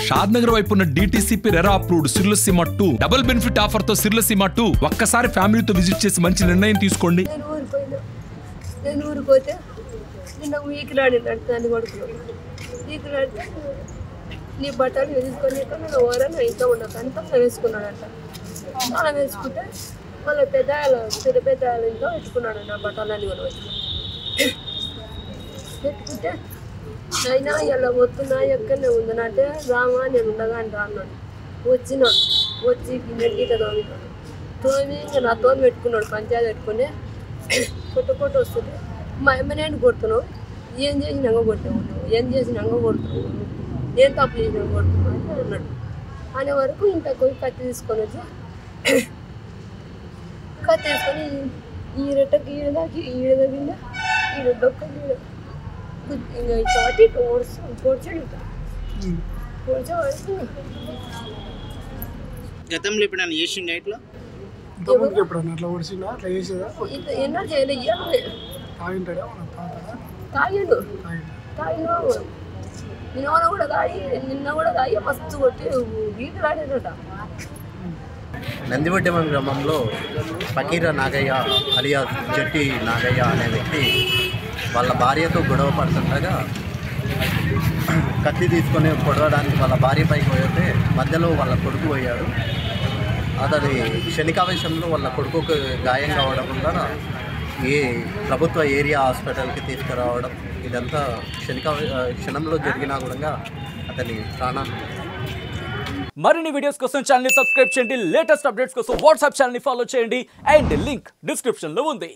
షాద్నగర్ వైపు ఉన్న DTCP RERA approved సిర్లసీమ 2 double benefit offer తో సిర్లసీమ 2 ఒక్కసారి ఫ్యామిలీతో విజిట్ చేసి మంచి నిర్ణయం తీసుకోండి. నేను ఊరిపోతే నిన్న వీకిలాడి నడుతాను కొడుకున్నాను. వీకిలాడితే నీ బట్టలు వేసుకొని నేను ఓరని ఇంట్లో ఉండదు అంతా వేసుకున్నాడంట. అలా వేసుకుంటే మళ్ళీ పెద్ద ఇంట్లో పెట్టుకున్నాడంట బట్టలన్నీ కూడా పెట్టుకుంటే అయినా ఇలా వస్తున్నా ఎక్కడనే ఉందనంటే రామా నేను ఉండగా అంటే అన్నాడు. వచ్చి గిన్నె తోమి ఇంకా నా తోమి పెట్టుకున్నాడు. పంచాయతీ పెట్టుకుని కొట్ట వస్తుంది. మా అమ్మనేంటి కొడుతున్నావు, ఏం చేసినాక కొట్టావు, ఏం చేసినాక కొడుతున్నావు, ఏం తప్పు చేసినాక కొడుతున్నావు అని అన్నాడు. అనే వరకు ఇంత పోయి కత్తి తీసుకొని వచ్చి కత్తి తీసుకొని ఈ రెట్టకి ఈడదగిందా డొక్క ఇంకా కాబట్టి పొడిచాడు. గతంలో ఇప్పుడు నన్ను చేసిండు ఇట్లా ఎన్నో చేయలేదు. తాగిండు నిన్న కూడా తాగి మస్తు కొట్టి గీతలాడేట. నందివడ్డెం గ్రామంలో ఫకీర నాగయ్య అలియా జట్టి నాగయ్య అనే వ్యక్తి వాళ్ళ భార్యతో గొడవ పడుతుండగా కత్తి తీసుకొని పొడవడానికి వాళ్ళ భార్య పైకి పోయితే మధ్యలో వాళ్ళ కొడుకు పోయాడు. అతని క్షణికావేశంలో వాళ్ళ కొడుకుకు గాయం కావడం వల్ల ఈ ప్రభుత్వ ఏరియా హాస్పిటల్కి తీసుకురావడం ఇదంతా క్షణంలో జరిగినా కూడా అతని ప్రాణాలు. మరిన్ని వీడియోస్ కోసం ఛానల్ ని సబ్స్క్రైబ్ చేయండి. లేటెస్ట్ అప్డేట్స్ కోసం వాట్సాప్ ఛానల్ ని ఫాలో చేయండి. అండ్ లింక్ డిస్క్రిప్షన్ లో ఉంది.